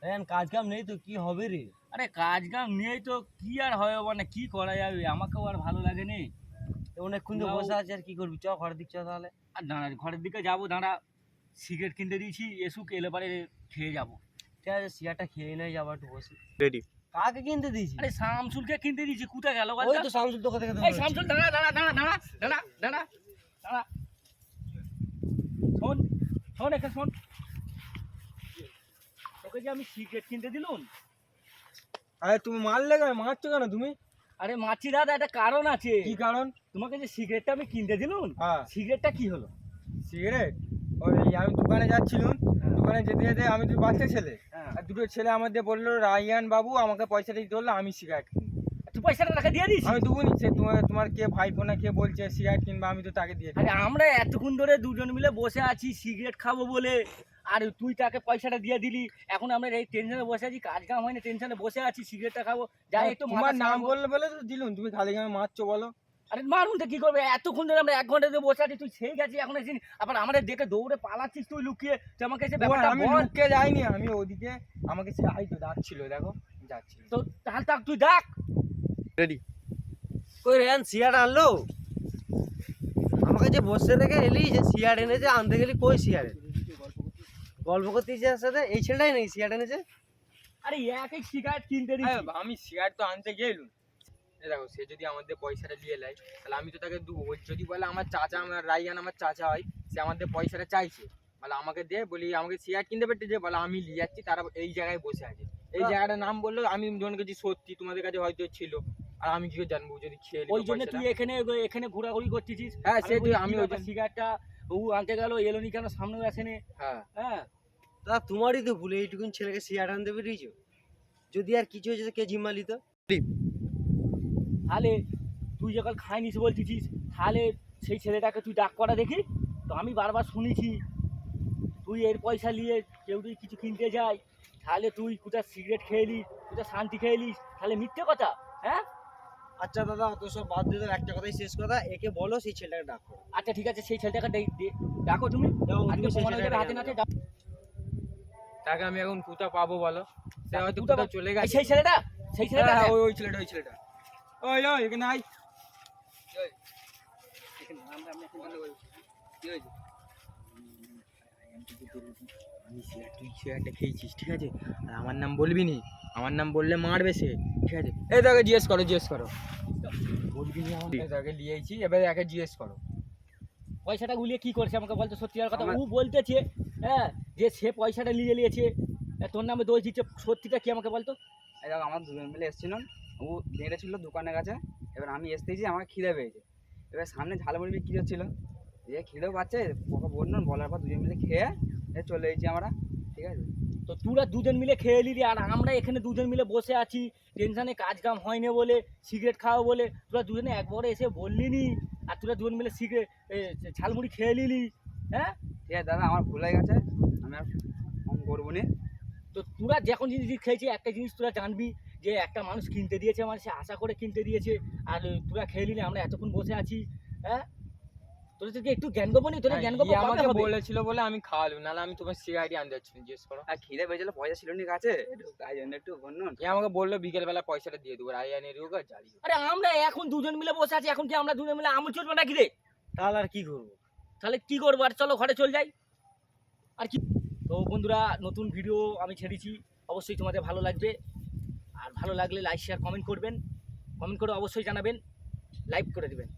কাজ কাম নেই তো কি হবে রে? আরে কাজ কাম নেই তো কি আর হবে, মানে কি করা যাবে, আমাকেও আর ভালো লাগে নি। অনেকক্ষণ তো বসে আছি, আর কি করবি? চ ঘরের দিক চ তাহলে। আর দাঁড়া, ঘরের দিকে যাবো, দাঁড়া সিগারেট কিনতে দিয়েছি, এসুক এলে পারে খেয়ে যাবো। ঠিক আছে, সিগারটা খেয়ে নেই, যাবো একটু বসি। রেডি। কাকে কিনতে দিয়েছি? আরে শামসুলকে কিনতে দিয়েছি, কোথায় গেল? ওই তো শামসুল তো কোথা থেকে এই শামসুল, দাঁড়া দাঁড়া দাঁড়া দাঁড়া দাঁড়া দাঁড়া দাঁড়া, শোন শোন এখানে শোন, তোকে যে আমি সিগারেট কিনতে দিলুম। আরে তুমি মারলে কেন? মারছো কেন তুমি? আরে মাছি দাদা, একটা কারণ আছে। কি কারণ? তোমাকে যে সিগারেটটা আমি কিনতে দিলুম, হ্যাঁ। সিগারেটটা কি হলো? সিগারেট? ওই আমি দোকানে যাচ্ছিলাম, দোকানে যেতে যেতে আমি দুটো বাচ্চা ছেলে, হ্যাঁ। আর দুটো ছেলে আমাদের বললো রায়ান বাবু আমাকে পয়সাটা দিতে বললো, আমি সিগারেট কিনবো। তুই পয়সাটা টাকা দিয়ে দিস? আমি দুগুনি, সে তোমার কে ভাইপো না কে বলছে সিগারেট কিনবা, আমি তো তাকে দিয়ে আরে দিই। আমরা এতক্ষণ ধরে দুজন মিলে বসে আছি সিগারেট খাবো বলে, আর তুই তাকে পয়সাটা দিয়ে দিলি। এখন আমরা এই টেনশনে বসে আছি, কাজ কাম হয়নি, টেনশনে বসে আছি, সিগারেটটা খাবো, যাই একটু তোমার নাম বল। বললে বলে তো দিলুম, তুমি খালি আমি মারছো বলো? আরে মারুন তো কি করবে, এতক্ষণ ধরে আমরা 1 ঘন্টা ধরে বসে আছি, তুই সেই গেছিস এখন এসে আবার আমাদের দেখে দৌড়ে পালাচ্ছিস তুই লুকিয়ে, তুই আমাকে এসে ব্যাপারটা আমি বল। লুকিয়ে যাইনি, আমি ওদিকে আমাকে সে আইতো ডাকছিল, দেখো যাচ্ছিল। তো তাহলে তাক তুই ডাক। রেডি। কই রেন সিগারেট আনলো? আমাকে যে বসে রেখে এলি, যে সিগারেট এনেছে আনতে গেলি, কই সিগারেট? গল্প করতেছি এর সাথে, এই ছেলেটাই নাকি সিগারেট এনেছে? আরে একই সিগারেট কিনতে দিচ্ছি। আমি সিগারেট তো আনতে গেলুম, দেখো সে যদি আমাদের পয়সাটা দিয়ে নেয় তাহলে আমি তো তাকে দেবো। যদি বলে আমার চাচা, আমার রাইয়ান আমার চাচা হয়, সে আমাদের পয়সাটা চাইছে, বলে আমাকে দে, বলি আমাকে সিগারেট কিনতে পেটে যে বলে আমি নিয়ে যাচ্ছি, তারা এই জায়গায় বসে আছে। এই জায়গাটার নাম বললো, আমি মনে করছি সত্যি তোমাদের কাছে হয়তো ছিল, আর আমি কি করে জানবো যদি খেয়ে ওই জন্য তুই এখানে এখানে ঘোরাঘুরি করতেছিস। হ্যাঁ সে আমি ওই সিগারেটটা ও আনতে গেল, এলো নি কেন, সামনে আসেনি। হ্যাঁ হ্যাঁ তা তোমারই তো ভুল, এইটুকুন ছেলেকে সিগারেট আনতে বেরিয়েছো। যদি আর কিছু হয়েছে তো কে জিম্মা নিত? তাহলে তুই যখন খাইনিস বলছিস, তাহলে সেই ছেলেটাকে তুই ডাক করা দেখি। তো আমি বারবার শুনেছি তুই এর পয়সা নিয়ে কেউ যদি কিছু কিনতে যায়, তাহলে তুই কোথায় সিগারেট খেয়েলি, কোথায় শান্তি খেয়েলিস, তাহলে মিথ্যে কথা। হ্যাঁ আচ্ছা দাদা, অত সব বাদ দিয়ে দাও, একটা কথাই শেষ কথা, একে বলো সেই ছেলেটাকে ডাকো। আচ্ছা ঠিক আছে, সেই ছেলেটাকে ডাকো তুমি। আজকে সেই প্রমাণ হয়ে যাবে হাতে ছেলেটাকে নাতে। তাকে আমি এখন কোথা পাবো বলো? সে হয়তো কোথাও চলে গেছে। সেই ছেলেটা, সেই ছেলেটা। হ্যাঁ, ওই ছেলেটা, ওই ছেলেটা। ওই এখানে আয়। আমি তুই সিগারেটটা খেয়েছিস, ঠিক আছে? আর আমার নাম বলবি নি, আমার নাম বললে মারবে সে, ঠিক আছে? এই তাকে জিজ্ঞেস করো, জিজ্ঞেস করো। বলবি নি আমার তাকে নিয়েছি, এবারে একে জিজ্ঞেস করো। পয়সাটা গুলিয়ে কি করছে আমাকে বলতো, সত্যিকার কথা। ও বলতেছে হ্যাঁ যে সে পয়সাটা নিয়ে নিয়েছে, তোর নামে দোষ দিচ্ছে, সত্যিটা কি আমাকে বলতো। এই দেখো, আমার দুজন মিলে এসেছিলাম, ও নেড়েছিল দোকানের কাছে। এবার আমি এসতেছি, আমার খিদে পেয়েছে। এবার সামনে ঝালমুড়ি বিক্রি হচ্ছিলো, যে খিদেও পাচ্ছে, ওকে বললাম, বলার পর দুজন মিলে খেয়ে চলে এসেছি আমরা, ঠিক আছে? তো তোরা দুজন মিলে খেয়ে নিলি, আর আমরা এখানে দুজন মিলে বসে আছি টেনশনে, কাজ কাম হয়নি বলে, সিগারেট খাওয়া বলে। তোরা দুজনে একবারে এসে বললি নি, আর তোরা দুজন মিলে সিগারেট ঝালমুড়ি খেয়ে নিলি। হ্যাঁ ঠিক আছে দাদা, আমার ভুল হয়ে গেছে, আমি আর ফোন করবো নি। তো তোরা যখন জিনিস খেয়েছিস, একটা জিনিস তোরা জানবি যে একটা মানুষ কিনতে দিয়েছে, মানে সে আশা করে কিনতে দিয়েছে, আর তোরা খেয়ে নিলি, আমরা এতক্ষণ বসে আছি। হ্যাঁ তোদেরকে একটু জ্ঞান দেবো নি? তোদের জ্ঞান দেবো আমাকে বলেছিল বলে আমি খাওয়ালাম, নাহলে আমি তোমার সিগারেটই আনতে যাচ্ছি, জিজ্ঞেস করো। আর খিদে পেয়েছিল, পয়সা ছিল নি কাছে, একটু তাই জন্য একটু বলুন। আমাকে বললো বিকেল বেলা পয়সাটা দিয়ে দেবো, রায়ানের হোক আর যাই হোক। আরে আমরা এখন দুজন মিলে বসে আছি, এখন কি আমরা দুজন মিলে আমুল চলবে নাকি রে? তাহলে আর কি করবো? তাহলে কি করবো, আর চলো ঘরে চল যাই। আর কি, তো বন্ধুরা নতুন ভিডিও আমি ছেড়েছি, অবশ্যই তোমাদের ভালো লাগবে। আর ভালো লাগলে লাইক শেয়ার কমেন্ট করবেন, কমেন্ট করে অবশ্যই জানাবেন, লাইক করে দেবেন।